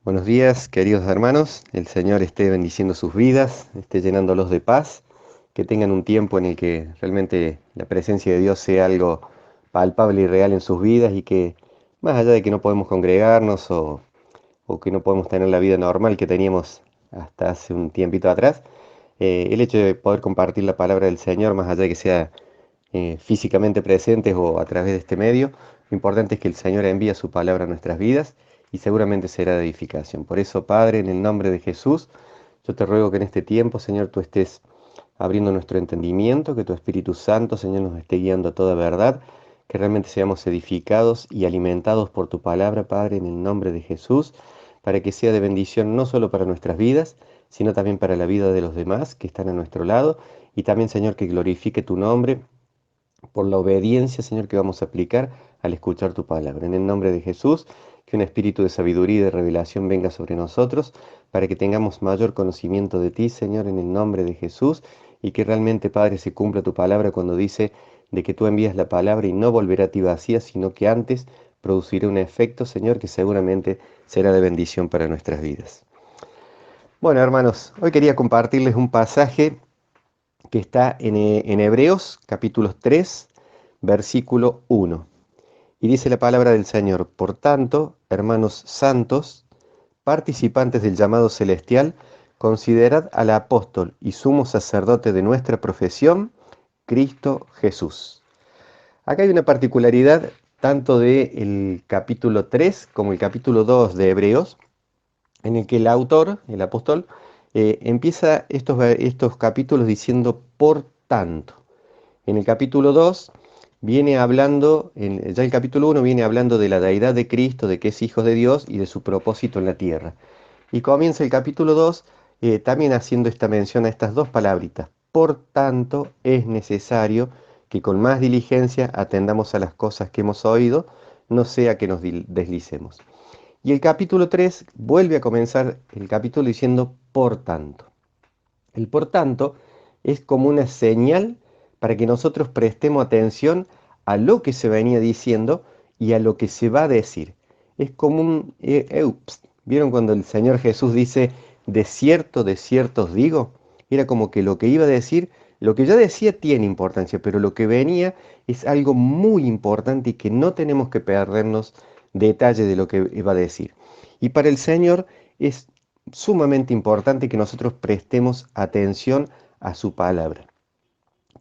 Buenos días, queridos hermanos. El Señor esté bendiciendo sus vidas, esté llenándolos de paz, que tengan un tiempo en el que realmente la presencia de Dios sea algo palpable y real en sus vidas y que más allá de que no podemos congregarnos o que no podemos tener la vida normal que teníamos hasta hace un tiempito atrás, el hecho de poder compartir la palabra del Señor, más allá de que sea físicamente presentes o a través de este medio, lo importante es que el Señor envía su palabra a nuestras vidas y seguramente será de edificación. Por eso, Padre, en el nombre de Jesús, yo te ruego que en este tiempo, Señor, tú estés abriendo nuestro entendimiento, que tu Espíritu Santo, Señor, nos esté guiando a toda verdad, que realmente seamos edificados y alimentados por tu palabra, Padre, en el nombre de Jesús, para que sea de bendición no solo para nuestras vidas, sino también para la vida de los demás que están a nuestro lado, y también, Señor, que glorifique tu nombre por la obediencia, Señor, que vamos a aplicar al escuchar tu palabra. En el nombre de Jesús, que un espíritu de sabiduría y de revelación venga sobre nosotros, para que tengamos mayor conocimiento de ti, Señor, en el nombre de Jesús, y que realmente, Padre, se cumpla tu palabra cuando dice de que tú envías la palabra y no volverá a ti vacía, sino que antes producirá un efecto, Señor, que seguramente será de bendición para nuestras vidas. Bueno, hermanos, hoy quería compartirles un pasaje que está en Hebreos capítulo 3, versículo 1. Y dice la palabra del Señor: por tanto, hermanos santos, participantes del llamado celestial, considerad al apóstol y sumo sacerdote de nuestra profesión, Cristo Jesús. Acá hay una particularidad tanto del capítulo 3 como el capítulo 2 de Hebreos, en el que el autor, el apóstol, empieza estos capítulos diciendo por tanto. En el capítulo 2 viene hablando, ya el capítulo 1 viene hablando de la deidad de Cristo, de que es hijo de Dios y de su propósito en la tierra. Y comienza el capítulo 2 también haciendo esta mención a estas dos palabritas. Por tanto, es necesario que con más diligencia atendamos a las cosas que hemos oído, no sea que nos deslicemos. Y el capítulo 3 vuelve a comenzar el capítulo diciendo por tanto. El por tanto es como una señal para que nosotros prestemos atención a lo que se venía diciendo y a lo que se va a decir. Es como un ups. ¿Vieron cuando el Señor Jesús dice, de cierto os digo? Era como que lo que iba a decir, lo que ya decía tiene importancia, pero lo que venía es algo muy importante y que no tenemos que perdernos detalle de lo que iba a decir. Y para el Señor es sumamente importante que nosotros prestemos atención a su palabra.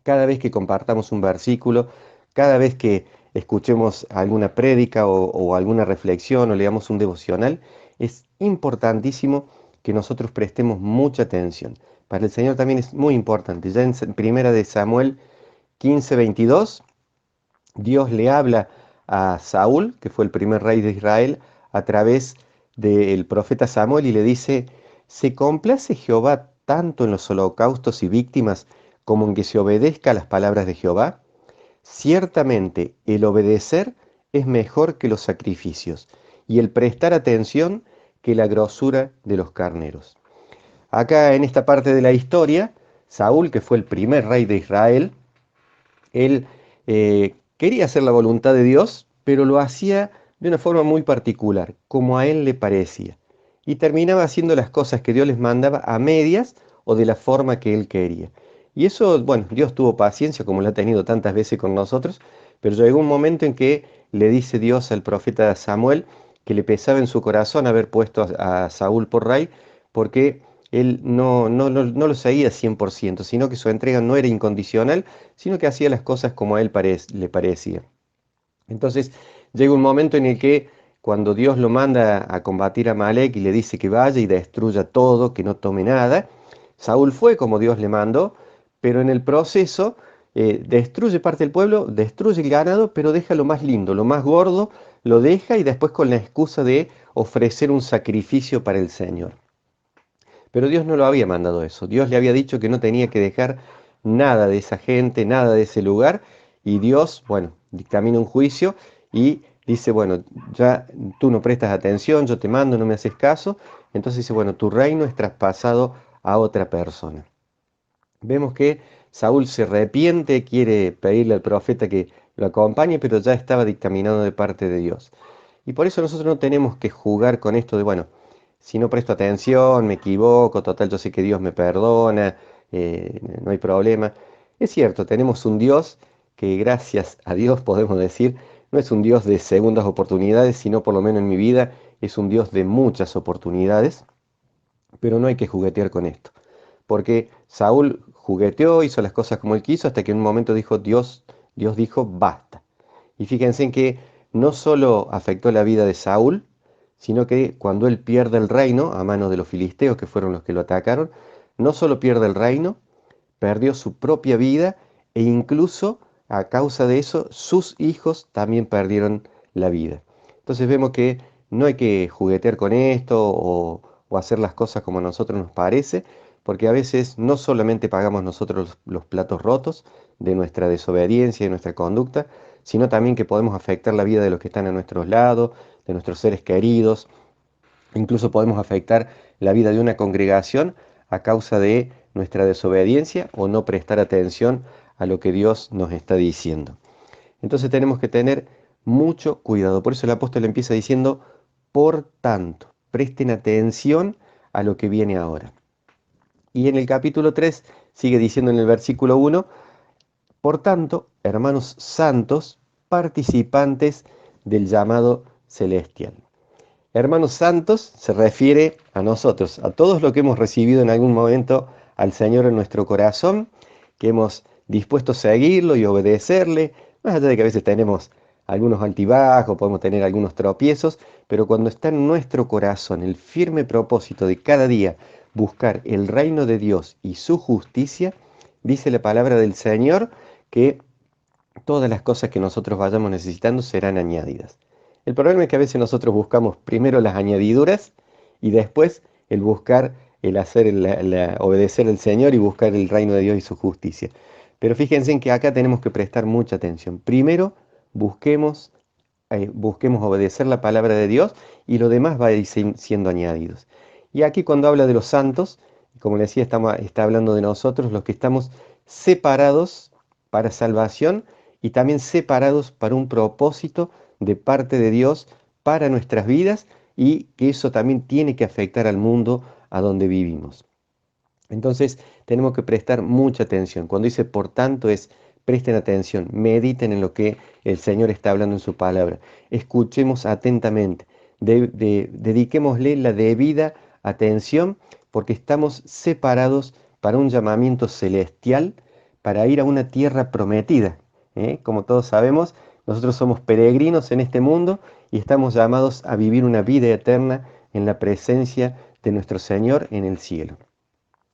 Cada vez que compartamos un versículo, cada vez que escuchemos alguna prédica o alguna reflexión o leamos un devocional, es importantísimo que nosotros prestemos mucha atención. Para el Señor también es muy importante. Ya en primera de Samuel 15:22, Dios le habla a Saúl, que fue el primer rey de Israel, a través del profeta Samuel y le dice: ¿se complace Jehová tanto en los holocaustos y víctimas como en que se obedezca a las palabras de Jehová? Ciertamente el obedecer es mejor que los sacrificios y el prestar atención que la grosura de los carneros. Acá en esta parte de la historia, Saúl, que fue el primer rey de Israel, él quería hacer la voluntad de Dios, pero lo hacía de una forma muy particular, como a él le parecía. Y terminaba haciendo las cosas que Dios les mandaba a medias o de la forma que él quería. Y eso, bueno, Dios tuvo paciencia, como lo ha tenido tantas veces con nosotros, pero llegó un momento en que le dice Dios al profeta Samuel que le pesaba en su corazón haber puesto a Saúl por rey, porque él no lo seguía 100%, sino que su entrega no era incondicional, sino que hacía las cosas como a él le parecía. Entonces llega un momento en el que cuando Dios lo manda a combatir a Malek y le dice que vaya y destruya todo, que no tome nada, Saúl fue como Dios le mandó, pero en el proceso destruye parte del pueblo, destruye el ganado, pero deja lo más lindo, lo más gordo, lo deja y después con la excusa de ofrecer un sacrificio para el Señor. Pero Dios no lo había mandado eso. Dios le había dicho que no tenía que dejar nada de esa gente, nada de ese lugar. Y Dios, bueno, dictamina un juicio y dice, bueno, ya tú no prestas atención, yo te mando, no me haces caso. Entonces dice, bueno, tu reino es traspasado a otra persona. Vemos que Saúl se arrepiente, quiere pedirle al profeta que lo acompañe, pero ya estaba dictaminado de parte de Dios. Y por eso nosotros no tenemos que jugar con esto de, bueno, si no presto atención, me equivoco, total, yo sé que Dios me perdona, no hay problema. Es cierto, tenemos un Dios que gracias a Dios podemos decir, no es un Dios de segundas oportunidades, sino por lo menos en mi vida es un Dios de muchas oportunidades, pero no hay que juguetear con esto, porque Saúl jugueteó, hizo las cosas como él quiso, hasta que en un momento dijo Dios dijo, basta. Y fíjense en que no solo afectó la vida de Saúl, sino que cuando él pierde el reino a manos de los filisteos, que fueron los que lo atacaron, no solo pierde el reino, perdió su propia vida e incluso a causa de eso sus hijos también perdieron la vida. Entonces vemos que no hay que juguetear con esto o hacer las cosas como a nosotros nos parece, porque a veces no solamente pagamos nosotros los platos rotos de nuestra desobediencia y de nuestra conducta, sino también que podemos afectar la vida de los que están a nuestros lados, de nuestros seres queridos. Incluso podemos afectar la vida de una congregación a causa de nuestra desobediencia o no prestar atención a lo que Dios nos está diciendo. Entonces tenemos que tener mucho cuidado. Por eso el apóstol empieza diciendo, por tanto, presten atención a lo que viene ahora. Y en el capítulo 3 sigue diciendo en el versículo 1, por tanto, hermanos santos, participantes del llamado celestial. Hermanos santos se refiere a nosotros, a todos los que hemos recibido en algún momento al Señor en nuestro corazón, que hemos dispuesto a seguirlo y obedecerle, más allá de que a veces tenemos algunos altibajos, podemos tener algunos tropiezos, pero cuando está en nuestro corazón el firme propósito de cada día buscar el reino de Dios y su justicia, dice la palabra del Señor que todas las cosas que nosotros vayamos necesitando serán añadidas. El problema es que a veces nosotros buscamos primero las añadiduras y después el buscar, el hacer, obedecer al Señor y buscar el reino de Dios y su justicia. Pero fíjense en que acá tenemos que prestar mucha atención. Primero busquemos obedecer la palabra de Dios y lo demás va a ir siendo añadidos. Y aquí cuando habla de los santos, como le decía, está hablando de nosotros, los que estamos separados para salvación y también separados para un propósito de parte de Dios para nuestras vidas y que eso también tiene que afectar al mundo a donde vivimos. Entonces tenemos que prestar mucha atención. Cuando dice por tanto es presten atención, mediten en lo que el Señor está hablando en su palabra. Escuchemos atentamente, dediquémosle la debida atención porque estamos separados para un llamamiento celestial, para ir a una tierra prometida. Como todos sabemos, nosotros somos peregrinos en este mundo y estamos llamados a vivir una vida eterna en la presencia de nuestro Señor en el cielo.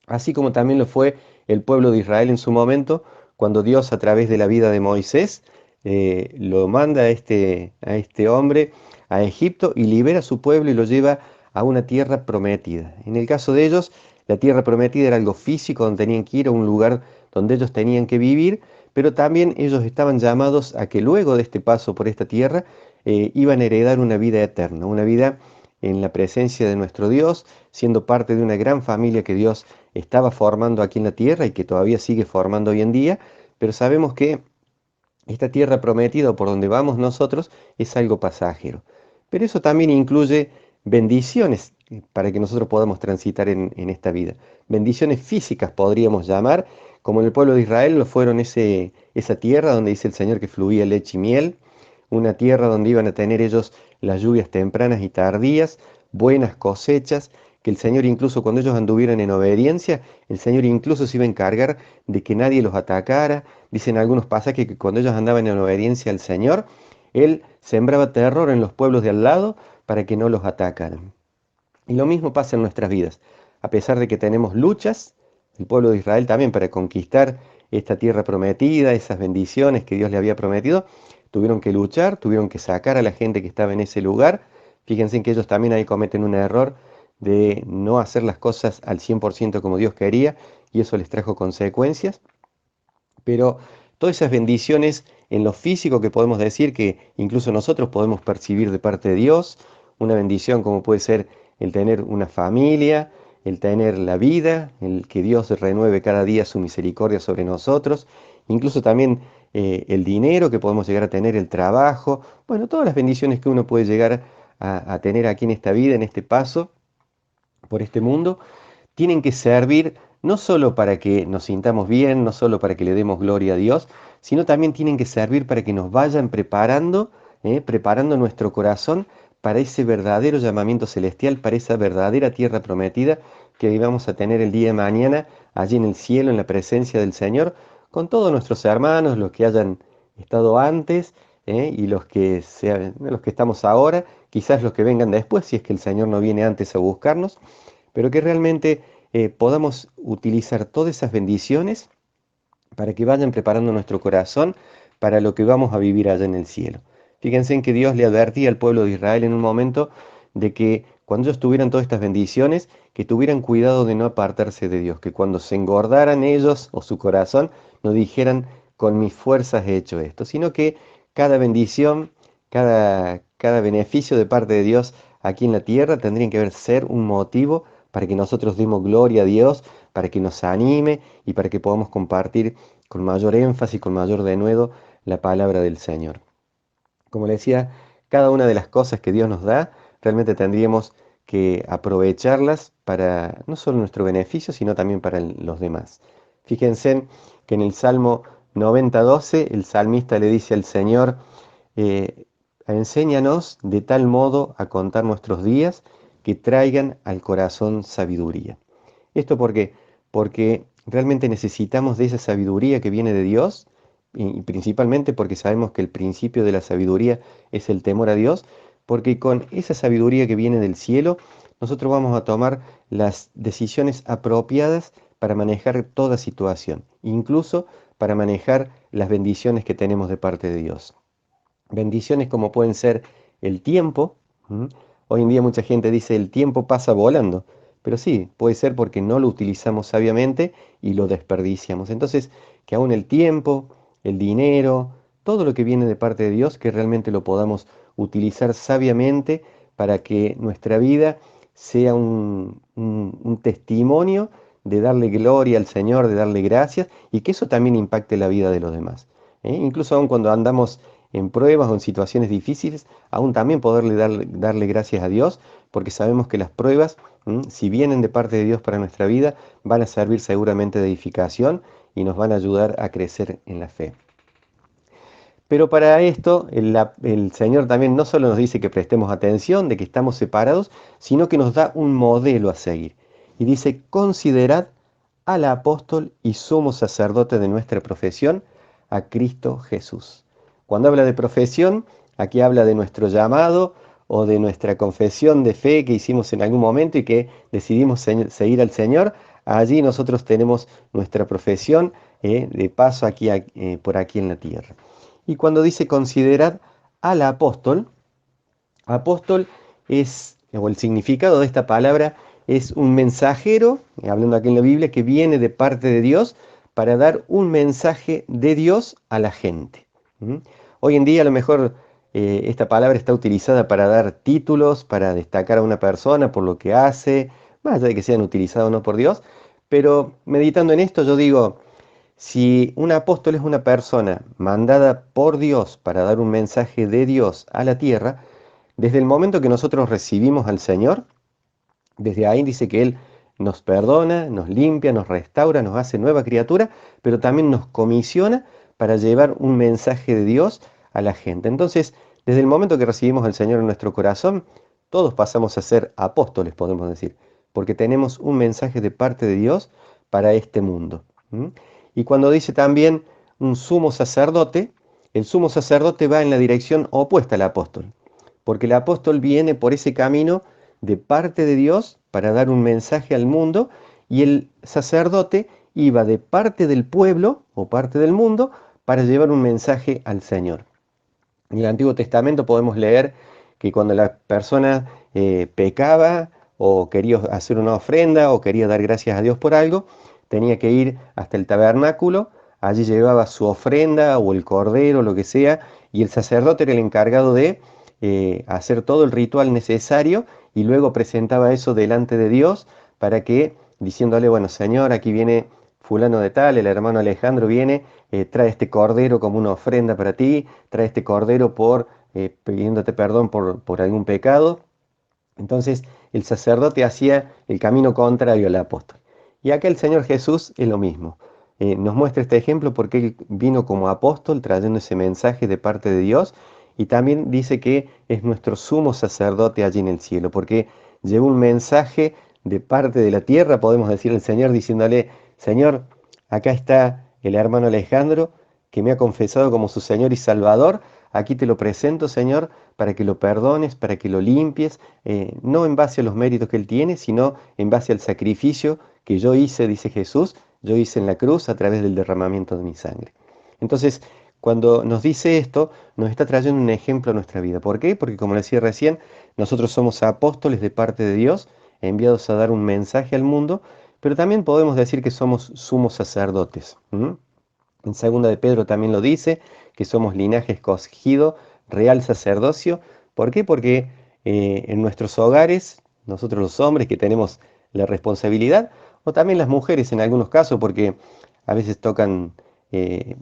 Así como también lo fue el pueblo de Israel en su momento, cuando Dios a través de la vida de Moisés lo manda a este hombre a Egipto y libera a su pueblo y lo lleva a una tierra prometida. En el caso de ellos, la tierra prometida era algo físico donde tenían que ir a un lugar donde ellos tenían que vivir, pero también ellos estaban llamados a que luego de este paso por esta tierra iban a heredar una vida eterna, una vida en la presencia de nuestro Dios, siendo parte de una gran familia que Dios estaba formando aquí en la tierra y que todavía sigue formando hoy en día, pero sabemos que esta tierra prometida por donde vamos nosotros es algo pasajero. Pero eso también incluye bendiciones para que nosotros podamos transitar en esta vida. Bendiciones físicas podríamos llamar, como en el pueblo de Israel lo fueron esa tierra donde dice el Señor que fluía leche y miel, una tierra donde iban a tener ellos las lluvias tempranas y tardías, buenas cosechas, que el Señor incluso cuando ellos anduvieran en obediencia, el Señor incluso se iba a encargar de que nadie los atacara. Dicen algunos pasajes que cuando ellos andaban en obediencia al Señor, Él sembraba terror en los pueblos de al lado para que no los atacaran. Y lo mismo pasa en nuestras vidas. A pesar de que tenemos luchas, el pueblo de Israel también para conquistar esta tierra prometida, esas bendiciones que Dios le había prometido, tuvieron que luchar, tuvieron que sacar a la gente que estaba en ese lugar. Fíjense en que ellos también ahí cometen un error de no hacer las cosas al 100% como Dios quería y eso les trajo consecuencias. Pero todas esas bendiciones en lo físico que podemos decir que incluso nosotros podemos percibir de parte de Dios, una bendición como puede ser el tener una familia, el tener la vida, el que Dios renueve cada día su misericordia sobre nosotros, incluso también el dinero que podemos llegar a tener, el trabajo, bueno, todas las bendiciones que uno puede llegar a tener aquí en esta vida, en este paso, por este mundo, tienen que servir no solo para que nos sintamos bien, no solo para que le demos gloria a Dios, sino también tienen que servir para que nos vayan preparando, preparando nuestro corazón para ese verdadero llamamiento celestial, para esa verdadera tierra prometida que vamos a tener el día de mañana allí en el cielo, en la presencia del Señor, con todos nuestros hermanos, los que hayan estado antes, y los que estamos ahora, quizás los que vengan después, si es que el Señor no viene antes a buscarnos, pero que realmente podamos utilizar todas esas bendiciones para que vayan preparando nuestro corazón para lo que vamos a vivir allá en el cielo. Fíjense en que Dios le advertía al pueblo de Israel en un momento de que cuando ellos tuvieran todas estas bendiciones, que tuvieran cuidado de no apartarse de Dios, que cuando se engordaran ellos o su corazón, no dijeran, con mis fuerzas he hecho esto, sino que cada bendición, cada beneficio de parte de Dios aquí en la tierra tendrían que ser un motivo para que nosotros demos gloria a Dios, para que nos anime y para que podamos compartir con mayor énfasis, con mayor denuedo, la palabra del Señor. Como le decía, cada una de las cosas que Dios nos da, realmente tendríamos que aprovecharlas para no solo nuestro beneficio, sino también para los demás. Fíjense que en el Salmo 90:12, el salmista le dice al Señor, eh, enséñanos de tal modo a contar nuestros días que traigan al corazón sabiduría. ¿Esto por qué? Porque realmente necesitamos de esa sabiduría que viene de Dios y principalmente porque sabemos que el principio de la sabiduría es el temor a Dios, porque con esa sabiduría que viene del cielo, nosotros vamos a tomar las decisiones apropiadas para manejar toda situación, incluso para manejar las bendiciones que tenemos de parte de Dios. Bendiciones como pueden ser el tiempo. ¿M? Hoy en día mucha gente dice el tiempo pasa volando, pero sí, puede ser porque no lo utilizamos sabiamente y lo desperdiciamos. Entonces, que aún el tiempo, el dinero, todo lo que viene de parte de Dios, que realmente lo podamos utilizar sabiamente para que nuestra vida sea un testimonio de darle gloria al Señor, de darle gracias y que eso también impacte la vida de los demás. Incluso aún cuando andamos en pruebas o en situaciones difíciles, aún también poderle darle gracias a Dios, porque sabemos que las pruebas, si vienen de parte de Dios para nuestra vida, van a servir seguramente de edificación y nos van a ayudar a crecer en la fe. Pero para esto, el Señor también no solo nos dice que prestemos atención, de que estamos separados, sino que nos da un modelo a seguir. Y dice, considerad al apóstol y sumo sacerdote de nuestra profesión, a Cristo Jesús. Cuando habla de profesión, aquí habla de nuestro llamado o de nuestra confesión de fe que hicimos en algún momento y que decidimos seguir al Señor. Allí nosotros tenemos nuestra profesión de paso aquí, por aquí en la tierra. Y cuando dice considerad al apóstol, apóstol es, o el significado de esta palabra es un mensajero, hablando aquí en la Biblia, que viene de parte de Dios para dar un mensaje de Dios a la gente. ¿Mm? Hoy en día a lo mejor esta palabra está utilizada para dar títulos, para destacar a una persona por lo que hace, más allá de que sean utilizados o no por Dios, pero meditando en esto yo digo, si un apóstol es una persona mandada por Dios para dar un mensaje de Dios a la tierra, desde el momento que nosotros recibimos al Señor, desde ahí dice que Él nos perdona, nos limpia, nos restaura, nos hace nueva criatura, pero también nos comisiona para llevar un mensaje de Dios a la gente. Entonces, desde el momento que recibimos al Señor en nuestro corazón, todos pasamos a ser apóstoles, podemos decir, porque tenemos un mensaje de parte de Dios para este mundo. ¿M? Y cuando dice también un sumo sacerdote, el sumo sacerdote va en la dirección opuesta al apóstol, porque el apóstol viene por ese camino de parte de Dios para dar un mensaje al mundo y el sacerdote iba de parte del pueblo o parte del mundo para llevar un mensaje al Señor. En el Antiguo Testamento podemos leer que cuando la persona pecaba o quería hacer una ofrenda o quería dar gracias a Dios por algo, tenía que ir hasta el tabernáculo, allí llevaba su ofrenda o el cordero, lo que sea, y el sacerdote era el encargado de hacer todo el ritual necesario y luego presentaba eso delante de Dios para que, diciéndole, bueno, Señor, aquí viene fulano de tal, el hermano Alejandro viene, trae este cordero como una ofrenda para ti, trae este cordero pidiéndote perdón por algún pecado. Entonces el sacerdote hacía el camino contrario al apóstol. Y acá el Señor Jesús es lo mismo. Nos muestra este ejemplo porque Él vino como apóstol trayendo ese mensaje de parte de Dios y también dice que es nuestro sumo sacerdote allí en el cielo porque llevó un mensaje de parte de la tierra, podemos decir al Señor diciéndole, Señor, acá está el hermano Alejandro que me ha confesado como su Señor y Salvador, aquí te lo presento, Señor, para que lo perdones, para que lo limpies, no en base a los méritos que Él tiene, sino en base al sacrificio que yo hice, dice Jesús, yo hice en la cruz a través del derramamiento de mi sangre. Entonces, cuando nos dice esto, nos está trayendo un ejemplo a nuestra vida. ¿Por qué? Porque como le decía recién, nosotros somos apóstoles de parte de Dios, enviados a dar un mensaje al mundo, pero también podemos decir que somos sumos sacerdotes. En segunda de Pedro también lo dice, que somos linaje escogido, real sacerdocio. ¿Por qué? Porque en nuestros hogares, nosotros los hombres que tenemos la responsabilidad, o también las mujeres en algunos casos, porque a veces tocan eh,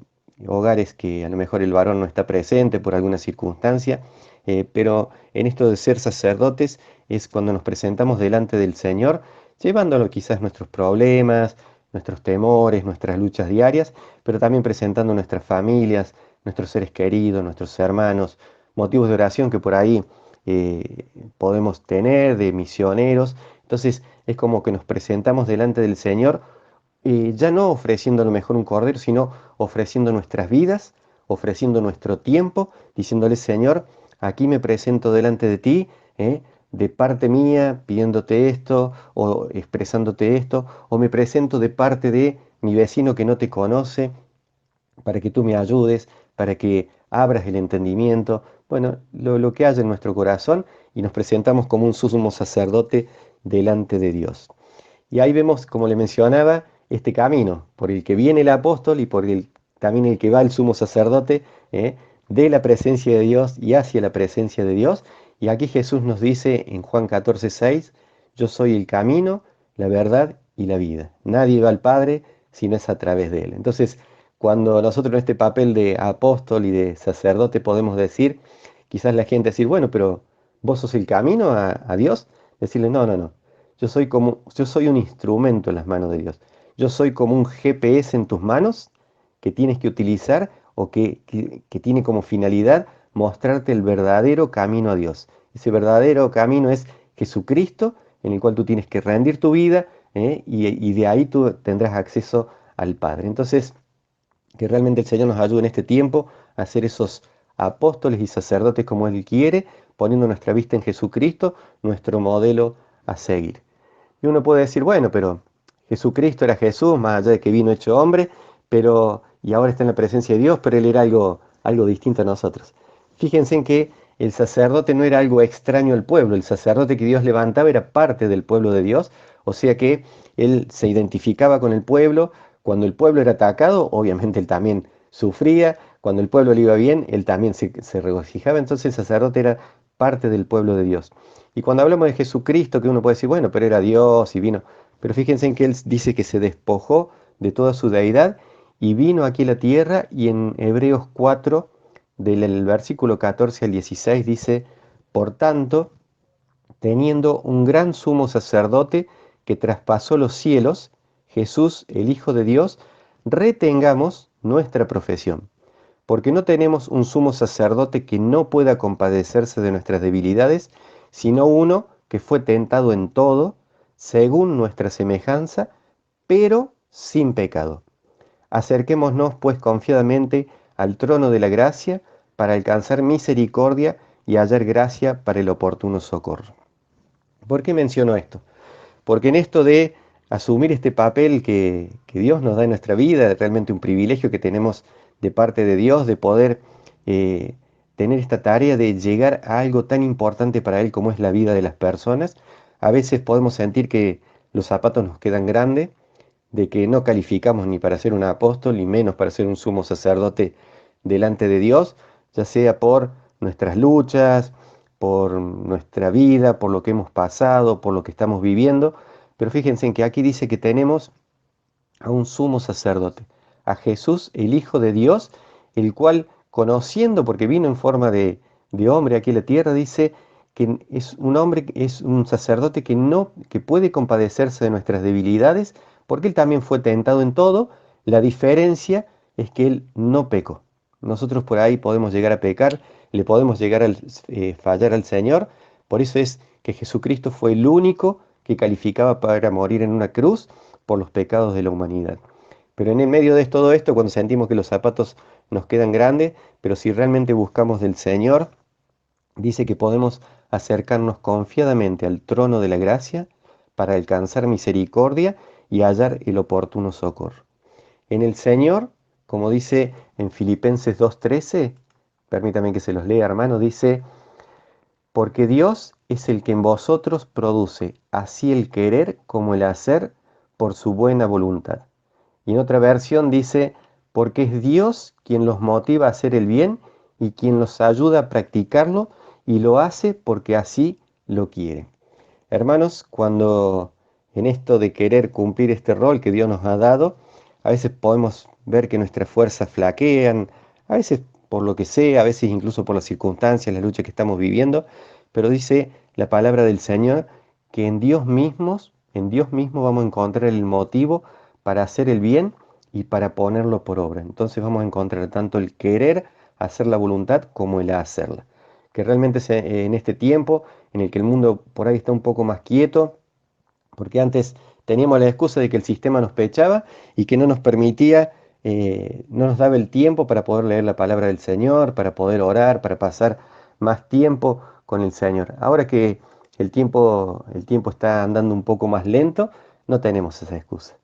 hogares que a lo mejor el varón no está presente por alguna circunstancia, pero en esto de ser sacerdotes es cuando nos presentamos delante del Señor, llevándolo quizás nuestros problemas, nuestros temores, nuestras luchas diarias, pero también presentando nuestras familias, nuestros seres queridos, nuestros hermanos, motivos de oración que por ahí podemos tener, de misioneros. Entonces es como que nos presentamos delante del Señor, ya no ofreciendo a lo mejor un cordero, sino ofreciendo nuestras vidas, ofreciendo nuestro tiempo, diciéndole, Señor, aquí me presento delante de ti, de parte mía, pidiéndote esto o expresándote esto, o me presento de parte de mi vecino que no te conoce, para que tú me ayudes, para que abras el entendimiento, bueno, lo que haya en nuestro corazón y nos presentamos como un sumo sacerdote delante de Dios. Y ahí vemos, como le mencionaba, este camino por el que viene el apóstol y por el también el que va el sumo sacerdote, de la presencia de Dios y hacia la presencia de Dios. Y aquí Jesús nos dice en Juan 14:6, yo soy el camino, la verdad y la vida. Nadie va al Padre si no es a través de Él. Entonces, cuando nosotros en este papel de apóstol y de sacerdote podemos decir, quizás la gente decir, bueno, pero vos sos el camino a Dios, decirle, no, no, no. Yo soy un instrumento en las manos de Dios. Yo soy como un GPS en tus manos que tienes que utilizar o que tiene como finalidad mostrarte el verdadero camino a Dios. Ese verdadero camino es Jesucristo, en el cual tú tienes que rendir tu vida, y de ahí tú tendrás acceso al Padre. Entonces, que realmente el Señor nos ayude en este tiempo a ser esos apóstoles y sacerdotes como Él quiere, poniendo nuestra vista en Jesucristo, nuestro modelo a seguir. Y uno puede decir, bueno, pero Jesucristo era Jesús, más allá de que vino hecho hombre, y ahora está en la presencia de Dios, pero Él era algo distinto a nosotros. Fíjense en que el sacerdote no era algo extraño al pueblo, el sacerdote que Dios levantaba era parte del pueblo de Dios, o sea que Él se identificaba con el pueblo, cuando el pueblo era atacado, obviamente Él también sufría, cuando el pueblo le iba bien, Él también se regocijaba, entonces el sacerdote era parte del pueblo de Dios. Y cuando hablamos de Jesucristo, que uno puede decir, bueno, pero era Dios y vino, pero fíjense en que Él dice que se despojó de toda su deidad y vino aquí a la tierra, y en Hebreos 4, del versículo 14 al 16, dice, por tanto, teniendo un gran sumo sacerdote que traspasó los cielos, Jesús, el Hijo de Dios, retengamos nuestra profesión, porque no tenemos un sumo sacerdote que no pueda compadecerse de nuestras debilidades, sino uno que fue tentado en todo, según nuestra semejanza, pero sin pecado. Acerquémonos pues confiadamente al trono de la gracia para alcanzar misericordia y hallar gracia para el oportuno socorro. ¿Por qué menciono esto? Porque en esto de asumir este papel que Dios nos da en nuestra vida, realmente un privilegio que tenemos de parte de Dios, de poder eh, tener esta tarea de llegar a algo tan importante para Él como es la vida de las personas, a veces podemos sentir que los zapatos nos quedan grandes, de que no calificamos ni para ser un apóstol, ni menos para ser un sumo sacerdote delante de Dios, ya sea por nuestras luchas, por nuestra vida, por lo que hemos pasado, por lo que estamos viviendo. Pero fíjense en que aquí dice que tenemos a un sumo sacerdote, a Jesús, el Hijo de Dios, el cual, conociendo, porque vino en forma de hombre aquí a la tierra, dice que es un hombre, es un sacerdote que puede compadecerse de nuestras debilidades, porque él también fue tentado en todo. La diferencia es que él no pecó. Nosotros por ahí podemos llegar a pecar, le podemos llegar a fallar al Señor. Por eso es que Jesucristo fue el único que calificaba para morir en una cruz por los pecados de la humanidad. Pero en el medio de todo esto, cuando sentimos que los zapatos nos quedan grandes, pero si realmente buscamos del Señor, dice que podemos acercarnos confiadamente al trono de la gracia para alcanzar misericordia y hallar el oportuno socorro. En el Señor, como dice en Filipenses 2:13, permítame que se los lea, hermano, dice: porque Dios es el que en vosotros produce así el querer como el hacer por su buena voluntad. Y en otra versión dice: porque es Dios quien los motiva a hacer el bien y quien los ayuda a practicarlo, y lo hace porque así lo quiere. Hermanos, cuando en esto de querer cumplir este rol que Dios nos ha dado, a veces podemos ver que nuestras fuerzas flaquean, a veces por lo que sea, a veces incluso por las circunstancias, la lucha que estamos viviendo, pero dice la palabra del Señor que en Dios mismo vamos a encontrar el motivo para hacer el bien y para ponerlo por obra. Entonces vamos a encontrar tanto el querer hacer la voluntad como el hacerla. Que realmente en este tiempo en el que el mundo por ahí está un poco más quieto, porque antes teníamos la excusa de que el sistema nos pechaba y que no nos permitía, no nos daba el tiempo para poder leer la palabra del Señor, para poder orar, para pasar más tiempo con el Señor. Ahora que el tiempo está andando un poco más lento, no tenemos esa excusa.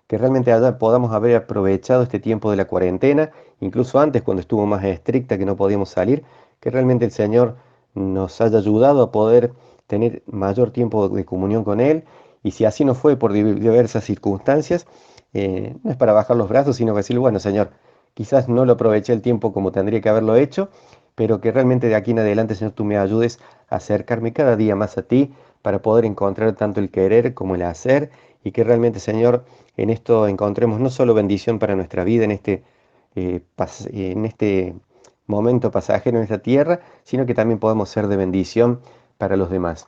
Que realmente podamos haber aprovechado este tiempo de la cuarentena, incluso antes cuando estuvo más estricta, que no podíamos salir, que realmente el Señor nos haya ayudado a poder tener mayor tiempo de comunión con Él. Y si así no fue por diversas circunstancias, no es para bajar los brazos, sino para decir, bueno, Señor, quizás no lo aproveché el tiempo como tendría que haberlo hecho, pero que realmente de aquí en adelante, Señor, tú me ayudes a acercarme cada día más a ti para poder encontrar tanto el querer como el hacer, y que realmente, Señor, en esto encontremos no solo bendición para nuestra vida en este momento pasajero en esta tierra, sino que también podamos ser de bendición para los demás.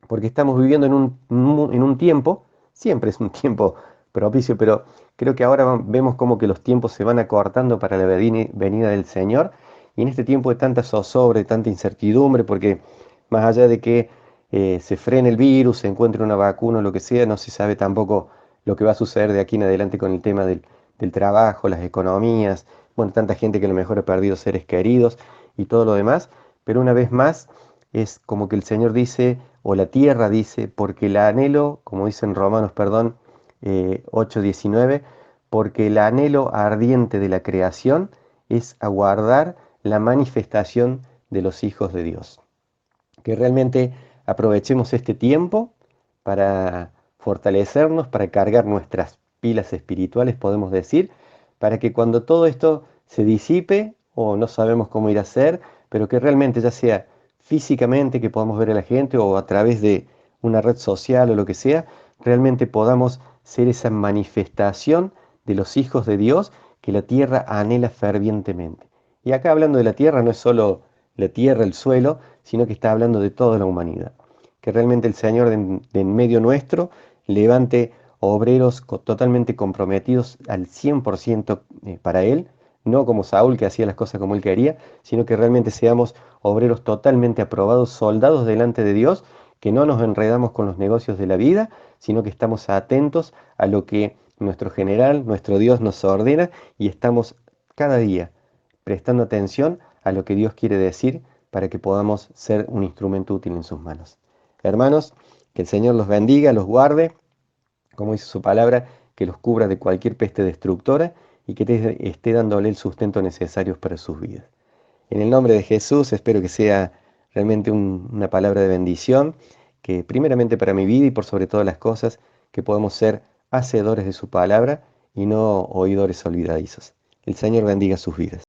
Porque estamos viviendo en un tiempo, siempre es un tiempo propicio, pero creo que ahora vemos como que los tiempos se van acortando para la venida del Señor, y en este tiempo de tanta zozobra, tanta incertidumbre, porque más allá de que se frene el virus, se encuentre una vacuna o lo que sea, no se sabe tampoco lo que va a suceder de aquí en adelante con el tema del trabajo, las economías, bueno, tanta gente que a lo mejor ha perdido seres queridos y todo lo demás, pero una vez más es como que el Señor dice, o la tierra dice, porque el anhelo, como dicen Romanos, perdón, 8:19, porque el anhelo ardiente de la creación es aguardar la manifestación de los hijos de Dios. Que realmente aprovechemos este tiempo para fortalecernos, para cargar nuestras pilas espirituales, podemos decir, para que cuando todo esto se disipe, o no sabemos cómo ir a ser, pero que realmente ya sea físicamente, que podamos ver a la gente o a través de una red social o lo que sea, realmente podamos ser esa manifestación de los hijos de Dios que la tierra anhela fervientemente. Y acá hablando de la tierra no es solo la tierra, el suelo, sino que está hablando de toda la humanidad. Que realmente el Señor de en medio nuestro levante obreros totalmente comprometidos al 100% para Él, no como Saúl que hacía las cosas como él quería, sino que realmente seamos obreros totalmente aprobados, soldados delante de Dios, que no nos enredamos con los negocios de la vida, sino que estamos atentos a lo que nuestro general, nuestro Dios nos ordena, y estamos cada día prestando atención a lo que Dios quiere decir para que podamos ser un instrumento útil en sus manos. Hermanos, que el Señor los bendiga, los guarde, como dice su palabra, que los cubra de cualquier peste destructora y que esté dándole el sustento necesario para sus vidas. En el nombre de Jesús espero que sea realmente una palabra de bendición, que primeramente para mi vida y por sobre todas las cosas, que podamos ser hacedores de su palabra y no oidores olvidadizos. El Señor bendiga sus vidas.